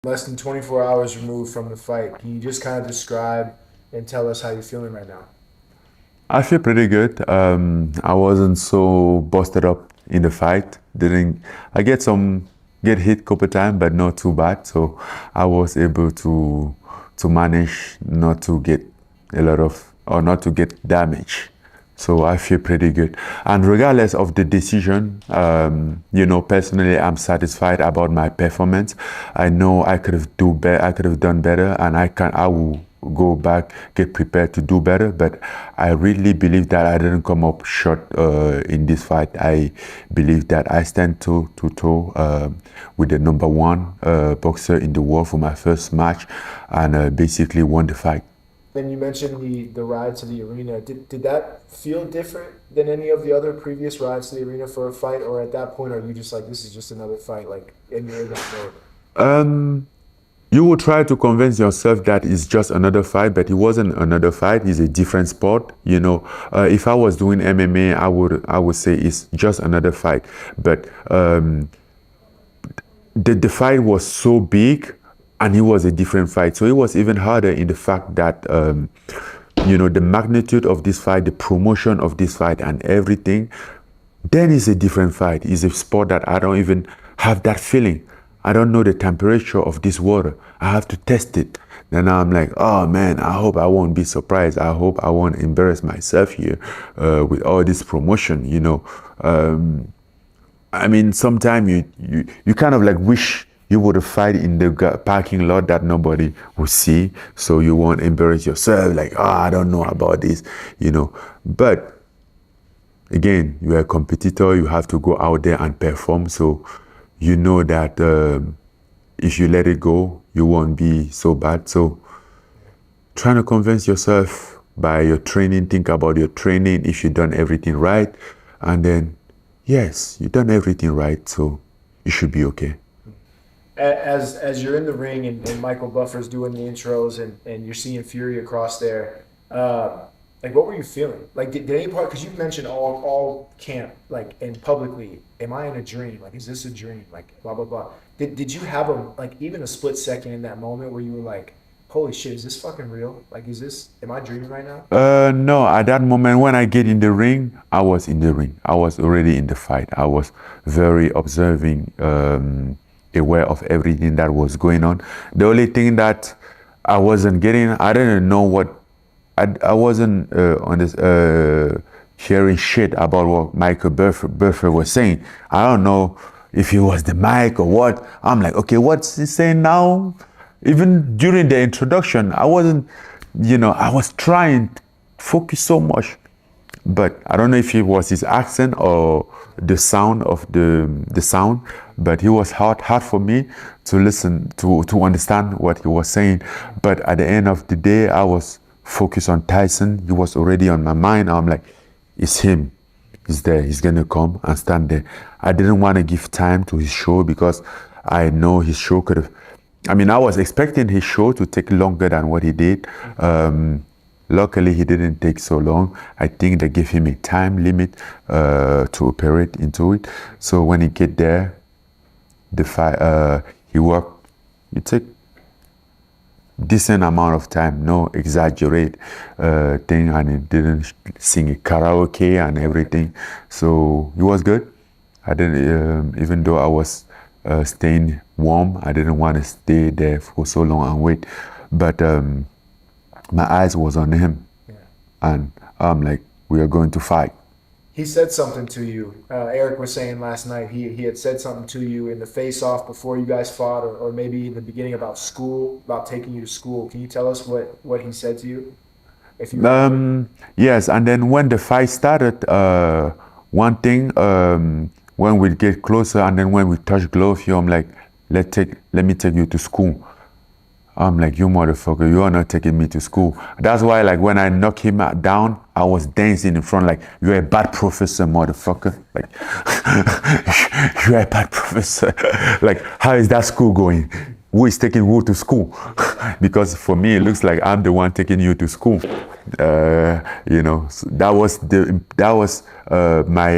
Less than 24 hours removed from the fight. Can you just kind of describe and tell us how you're feeling right now? I feel pretty good. I wasn't so busted up in the fight. Didn't I get hit couple times, but not too bad. So I was able to manage not to get a lot of or not to get damage. So I feel pretty good. And regardless of the decision, personally, I'm satisfied about my performance. I know I could have do better. I could have done better, and I will go back, get prepared to do better. But I really believe that I didn't come up short in this fight. I believe that I stand toe to toe with the number one boxer in the world for my first match, and basically won the fight. Then you mentioned the ride to the arena. Did that feel different than any of the other previous rides to the arena for a fight, or at that point are you just like this is just another fight, like and you're in that mode? Um, you will try to convince yourself that it's just another fight, but it wasn't another fight. It's a different sport. If I was doing MMA, I would say it's just another fight. But the fight was so big, and it was a different fight. So it was even harder in the fact that the magnitude of this fight, the promotion of this fight, and everything. Then it's a different fight. It's a sport that I don't even have that feeling. I don't know the temperature of this water. I have to test it. Then I'm like, oh man, I hope I won't be surprised. I hope I won't embarrass myself here with all this promotion. I mean, sometimes you kind of like wish you would have fight in the parking lot that nobody would see, so you won't embarrass yourself. Like, oh, I don't know about this. But again, you're a competitor. You have to go out there and perform. So you know that if you let it go, you won't be so bad. So trying to convince yourself by your training, think about your training, if you've done everything right, and then yes, you've done everything right, so you should be okay. As you're in the ring and Michael Buffer's doing the intros and you're seeing Fury across there, like what were you feeling? Like did any part because you mentioned all camp like and publicly, am I in a dream? Like is this a dream? Like blah blah blah. Did you have a like even a split second in that moment where you were like, holy shit, is this fucking real? Like is this am I dreaming right now? No, at that moment when I get in the ring, I was in the ring. I was already in the fight. I was very observing, aware of everything that was going on. The only thing that I didn't know I wasn't on this hearing shit about what Michael Buffer was saying. I don't know if it was the mic or what. I'm like, okay, what's he saying now? Even during the introduction, I was trying to focus so much, but I don't know if it was his accent or the sound of the sound, but it was hard for me to listen to understand what he was saying. But at the end of the day, I was focused on Tyson. He was already on my mind. I'm like, it's him. He's there. He's gonna come and stand there. I didn't want to give time to his show because I know his show could have. I mean, I was expecting his show to take longer than what he did. Luckily, he didn't take so long. I think they gave him a time limit to operate into it. So when he get there, he worked. It take decent amount of time, no exaggerate thing, and he didn't sing a karaoke and everything. So it was good. I didn't, even though I was staying warm, I didn't want to stay there for so long and wait. But my eyes was on him, Yeah. and I'm like, we are going to fight. He said something to you. Eric was saying last night he had said something to you in the face off before you guys fought, or maybe in the beginning about school, about taking you to school. Can you tell us what he said to you, if you remember? Yes, and then when the fight started, one thing, when we get closer, and then when we touch glove, I'm like, let me take you to school. I'm like, you motherfucker, you are not taking me to school. That's why, like, when I knock him down, I was dancing in front, like, you're a bad professor, motherfucker. Like, you're a bad professor. Like, how is that school going? Who is taking who to school? Because for me, it looks like I'm the one taking you to school. So that was my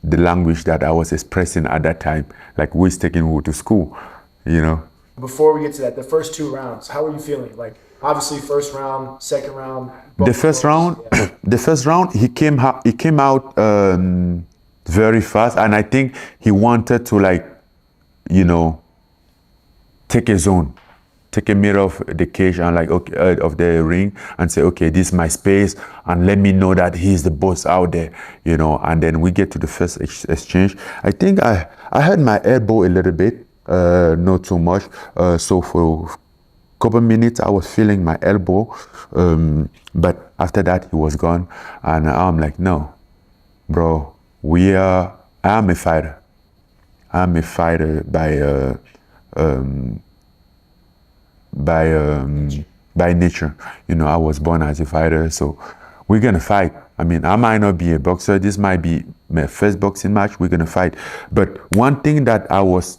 the language that I was expressing at that time. Like, who is taking who to school? You know. Before we get to that, the first 2 rounds, how were you feeling? Like, obviously, first round, second round. The first round, the first round, he came out very fast, and I think he wanted to, like, you know, take a zone, take a mirror of the cage and, like, okay, of the ring, and say, okay, this is my space, and let me know that he's the boss out there, you know. And then we get to the first exchange. I think I had my elbow a little bit, not too much. So for a couple minutes, I was feeling my elbow, but after that, he was gone, and I'm like, no, bro, I'm a fighter. I'm a fighter by nature. You know, I was born as a fighter, so we're gonna fight. I mean, I might not be a boxer. This might be my first boxing match. We're gonna fight. But one thing that I was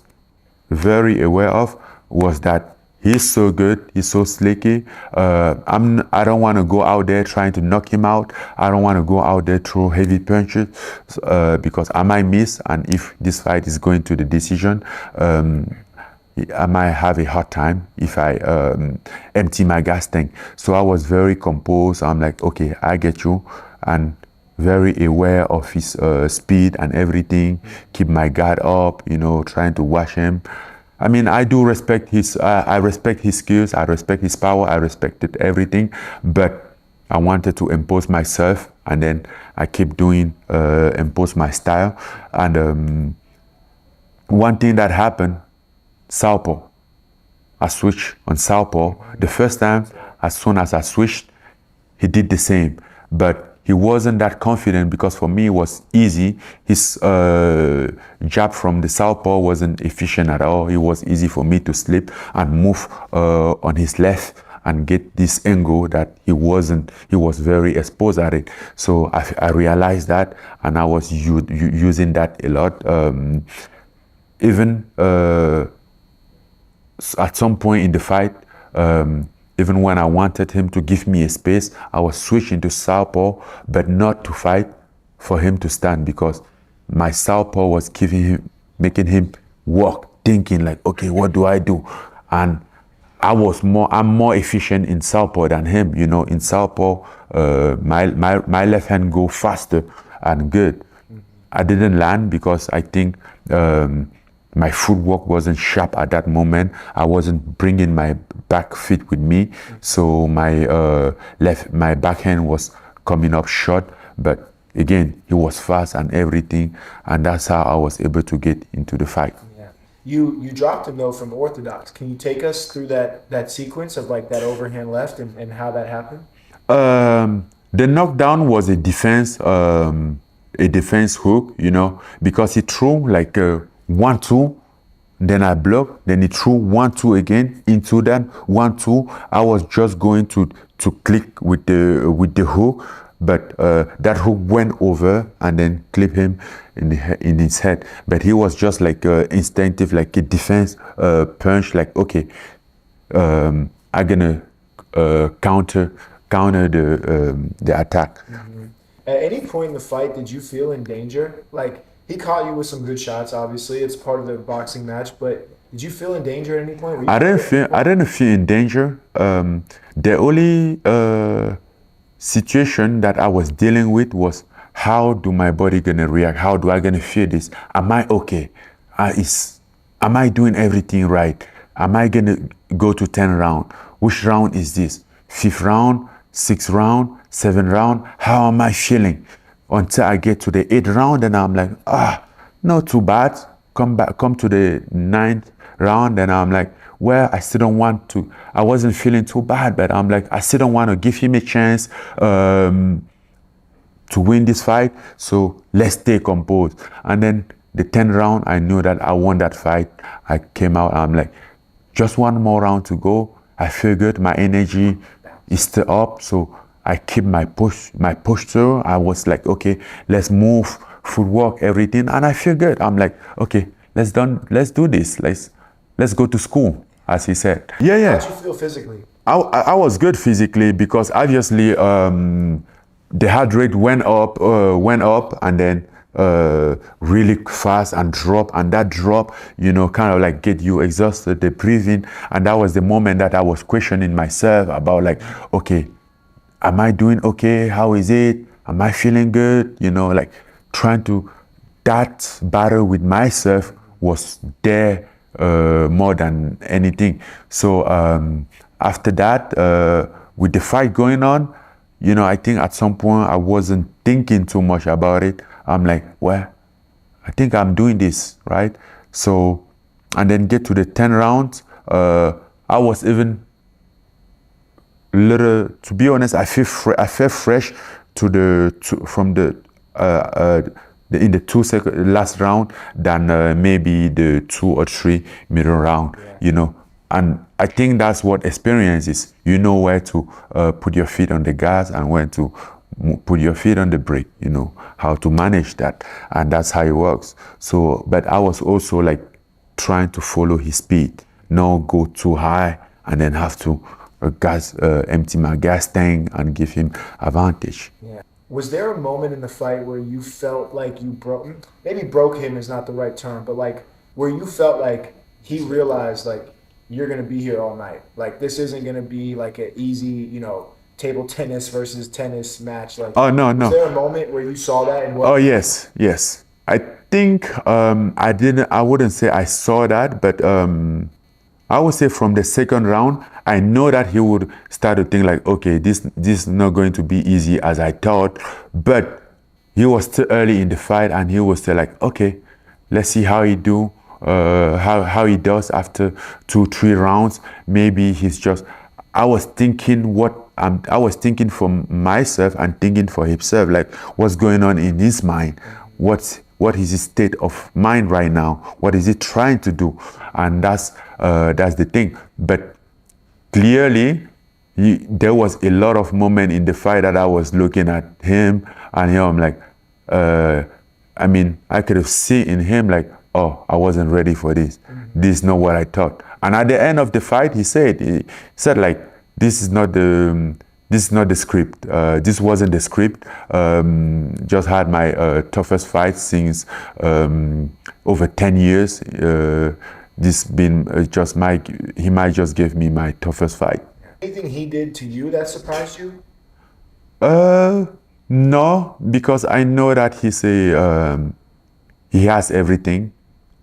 very aware of was that he's so good. He's so slicky. I don't want to go out there trying to knock him out. I don't want to go out there throw heavy punches because I might miss. And if this fight is going to the decision, I might have a hard time if I empty my gas tank. So I was very composed. I'm like, okay, I get you. And very aware of his speed and everything. Keep my guard up, you know, trying to watch him. I mean, I do respect I respect his skills. I respect his power. I respected everything. But I wanted to impose myself. And then I keep impose my style. And one thing that happened, southpaw. I switched on southpaw. The first time, as soon as I switched, he did the same. But he wasn't that confident because for me it was easy. His jab from the southpaw wasn't efficient at all. It was easy for me to slip and move on his left and get this angle that he was very exposed at it. So I realized that, and I was using that a lot. Even at some point in the fight, even when I wanted him to give me a space, I was switching to southpaw, but not to fight, for him to stand, because my southpaw was making him walk, thinking like, okay, what do I do? And I'm more efficient in southpaw than him. You know, in southpaw, my left hand go faster and good. I didn't land because I think my footwork wasn't sharp at that moment. I wasn't bringing my back feet with me, so my backhand was coming up short. But again, he was fast and everything, and that's how I was able to get into the fight. Yeah. You dropped him though from orthodox. Can you take us through that sequence of like that overhand left and how that happened? The knockdown was a defense hook, you know, because he threw like 1-2, then I blocked, then he threw 1-2 again into that 1-2. I was just going to click with the hook, but that hook went over and then clipped him in his head. But he was just like instinctive, like a defense punch, like, okay, I'm gonna counter the attack. Mm-hmm. At any point in the fight, did you feel in danger? Like, he caught you with some good shots, obviously. It's part of the boxing match, but did you feel in danger at any point? I didn't feel in danger. The only situation that I was dealing with was, how do my body gonna react? How do I gonna feel this? Am I okay? Am I doing everything right? Am I gonna go to 10 round? Which round is this? 5th round, 6th round, 7th round? How am I feeling? Until I get to the 8th round, and I'm like, not too bad. Come to the 9th round, and I'm like, well, I still don't want to. I wasn't feeling too bad, but I'm like, I still don't want to give him a chance to win this fight. So let's stay composed. And then the 10th round, I knew that I won that fight. I came out, I'm like, just one more round to go. I feel good. My energy is still up. So I keep my posture. I was like, okay, let's move, footwork, everything, and I feel good. I'm like, okay, let's do this. Let's go to school, as he said. Yeah. How'd you feel physically? I was good physically because obviously the heart rate went up, and then really fast and drop, and that drop, kind of like get you exhausted, the breathing. And that was the moment that I was questioning myself about like, okay, am I doing okay? How is it? Am I feeling good? Like trying to, that battle with myself was there more than anything. So after that, with the fight going on, I think at some point I wasn't thinking too much about it. I'm like, well, I think I'm doing this, right? So, and then get to the 10 rounds, I was even little, to be honest, I felt fresh from the in the last round than maybe the 2 or 3 middle round, And I think that's what experience is. You know where to put your feet on the gas and when to put your feet on the brake, how to manage that. And that's how it works. So, but I was also like trying to follow his speed, not go too high and then have to empty my gas tank and give him advantage. Yeah. Was there a moment in the fight where you felt like you broke him is not the right term, but like where you felt like he realized like you're going to be here all night? Like this isn't going to be like an easy, table tennis versus tennis match. Like, oh, no. Was there a moment where you saw that? And oh, yes. I think I wouldn't say I saw that, but I would say from the second round, I know that he would start to think like, okay, this is not going to be easy as I thought, but he was still early in the fight and he was still like, okay, let's see how he do, how he does after 2-3 rounds. Maybe he's just, I was thinking for myself and thinking for himself, like what's going on in his mind, what is his state of mind right now, what is he trying to do, and that's the thing. But clearly, there was a lot of moment in the fight that I was looking at him, and I'm like, I could have seen in him like, oh, I wasn't ready for this. This is not what I thought. And at the end of the fight, he said like, this is not the script. This wasn't the script. Just had my toughest fight since over 10 years. This been he might just give me my toughest fight. Anything he did to you that surprised you? No, because I know that he has everything.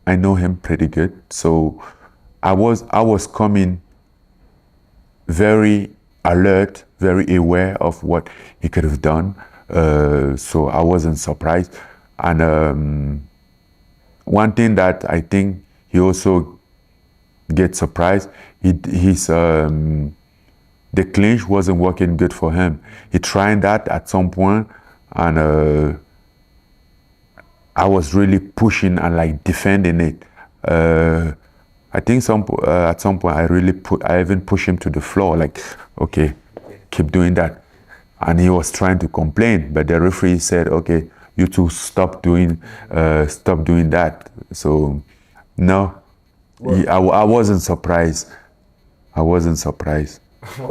I know him pretty good. So I was coming very alert, very aware of what he could have done. So I wasn't surprised. And one thing that I think he also gets surprised, the clinch wasn't working good for him. He tried that at some point, and I was really pushing and like defending it. I think at some point I even pushed him to the floor, like, okay, keep doing that. And he was trying to complain, but the referee said, okay, you two stop doing that. So no, I wasn't surprised. What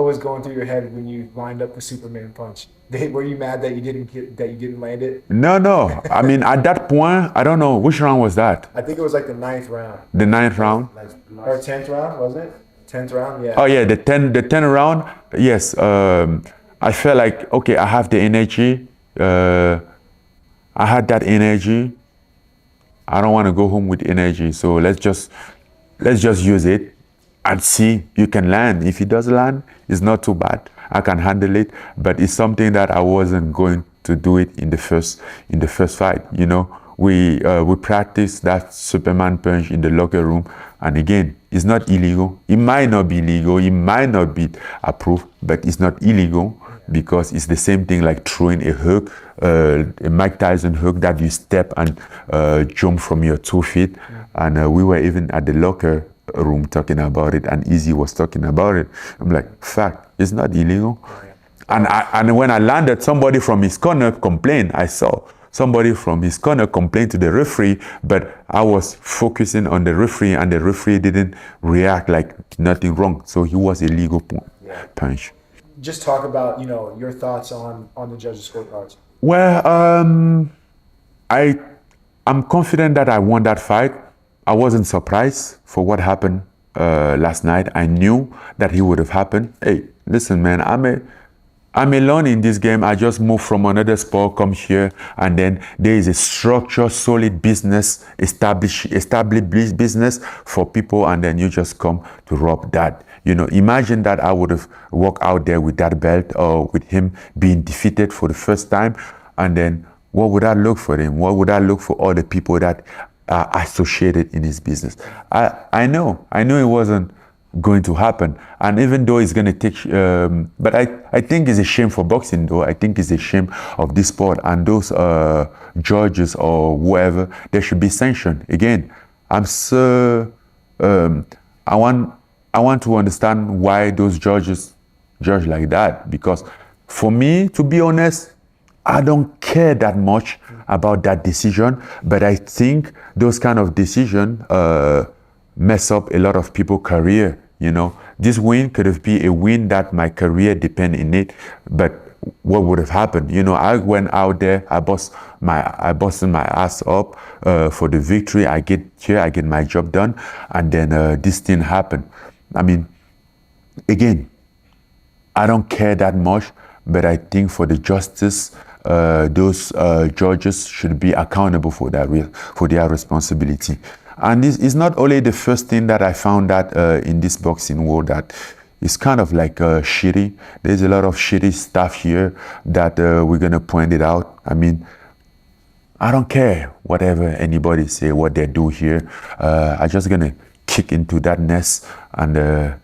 was going through your head when you lined up the Superman punch? Were you mad that you didn't land it? No. I mean, at that point, I don't know which round was that. I think it was like the 9th round. The 9th round. Or 10th round, was it? 10th round, yeah. Oh yeah, the 10th round. Yes. I felt like, okay, I have the energy. I had that energy. I don't want to go home with energy, so let's just use it and see you can land. If it does land, it's not too bad. I can handle it, but it's something that I wasn't going to do it in the first fight. We practiced that Superman punch in the locker room, and again, it's not illegal. It might not be legal, it might not be approved, but it's not illegal because it's the same thing like throwing a hook, a Mike Tyson hook that you step and jump from your 2 feet. And we were even at the locker room talking about it, and Easy was talking about it. I'm like, fact, it's not illegal. And when I landed, somebody from his corner complained. I saw somebody from his corner complain to the referee, but I was focusing on the referee, and the referee didn't react like nothing wrong. So he was a legal punch. Just talk about, your thoughts on the judges' scorecards. Well, I'm confident that I won that fight. I wasn't surprised for what happened last night. I knew that it would have happened. Hey, listen, man, I'm alone in this game. I just moved from another sport, come here, and then there is a structured, solid business, established business for people, and then you just come to rob that. You know, imagine that I would have walked out there with that belt or with him being defeated for the first time, and then what would I look for him? What would I look for all the people that are associated in his business? I know it wasn't going to happen, and even though it's going to take but I think it's a shame for boxing, though. I think it's a shame of this sport, and those judges or whoever, they should be sanctioned. Again, I'm so I want to understand why those judges judge like that, because for me, to be honest, I don't care that much about that decision, but I think those kind of decisions mess up a lot of people's career. You know, this win could have been a win that my career depend in it, but what would have happened? You know, I went out there, I busted my ass up for the victory. I get here, I get my job done, and then this thing happened. I mean, again, I don't care that much, but I think for the justice, those judges should be accountable for their responsibility. And this is not only the first thing that I found that in this boxing world that is kind of like shitty. There's a lot of shitty stuff here that we're gonna point it out. I mean, I don't care whatever anybody say, what they do here. I'm just gonna kick into that nest and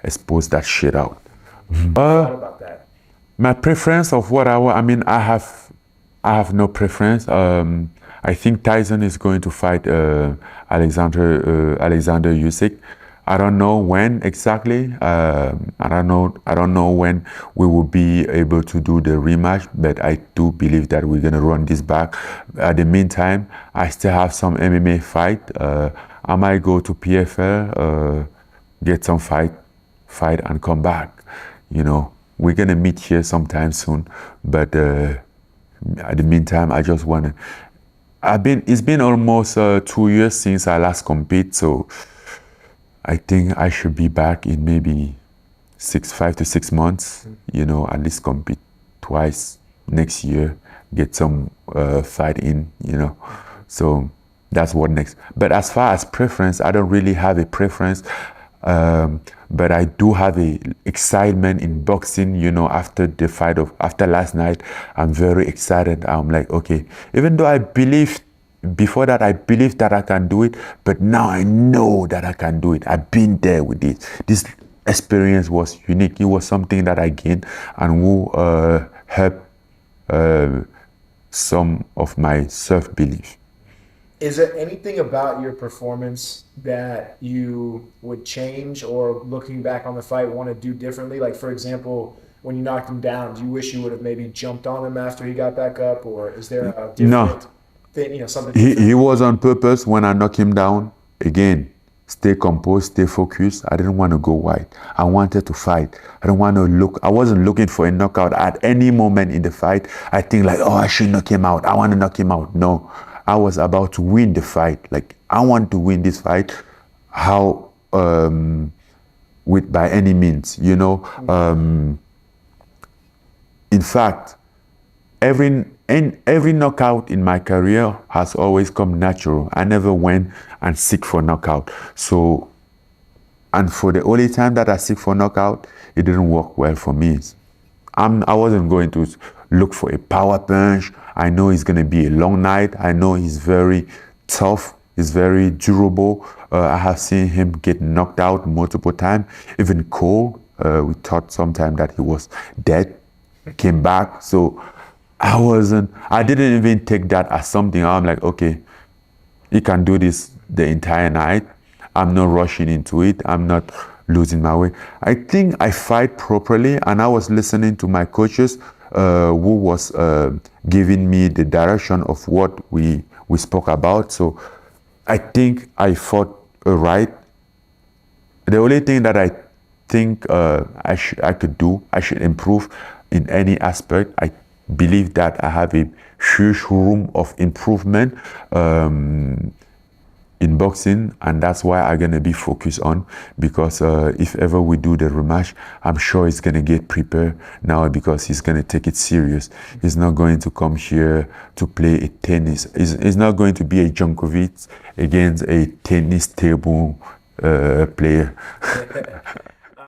expose that shit out. What about that? My preference of what I mean, I have no preference. I think Tyson is going to fight Alexander Usyk. I don't know when exactly. I don't know when we will be able to do the rematch, but I do believe that we're gonna run this back. At the meantime, I still have some MMA fight. I might go to PFL, get some fight and come back. You know, we're gonna meet here sometime soon, but at the meantime, I just wanna. It's been almost 2 years since I last compete, so I think I should be back in maybe 5 to 6 months. You know, at least compete twice next year, get some fight in. You know, so that's what next. But as far as preference, I don't really have a preference. But I do have a excitement in boxing, you know, after last night. I'm very excited. I'm like, okay, even though before that I believed that I can do it, but now I know that I can do it. I've been there with it. This experience was unique. It was something that I gained and will help some of my self-belief. Is there anything about your performance that you would change, or looking back on the fight want to do differently? Like, for example, when you knocked him down, do you wish you would have maybe jumped on him after he got back up, or is there a different thing, you know, something different? He was on purpose when I knocked him down. Again, stay composed, stay focused. I didn't want to go wide. I wanted to fight. I wasn't looking for a knockout at any moment in the fight. I think like, oh, I should knock him out. I want to knock him out. No. I was about to win the fight. Like, I want to win this fight. How, by any means, you know. In fact, every knockout in my career has always come natural. I never went and seek for knockout. So, and for the only time that I seek for knockout, it didn't work well for me. I wasn't going to look for a power punch. I know it's going to be a long night. I know he's very tough. He's very durable. I have seen him get knocked out multiple times. Even Cole, we thought sometime that he was dead, came back. So I didn't even take that as something. I'm like, okay, he can do this the entire night. I'm not rushing into it. I'm not losing my way. I think I fight properly, and I was listening to my coaches who was giving me the direction of what we spoke about. So I think I fought right. The only thing that I think I should improve in any aspect, believe that I have a huge room of improvement in boxing, and that's why I'm gonna be focused on, because if ever we do the rematch, I'm sure he's gonna get prepared now, because he's gonna take it serious. He's not going to come here to play a tennis. He's not going to be a Djokovic against a tennis table player.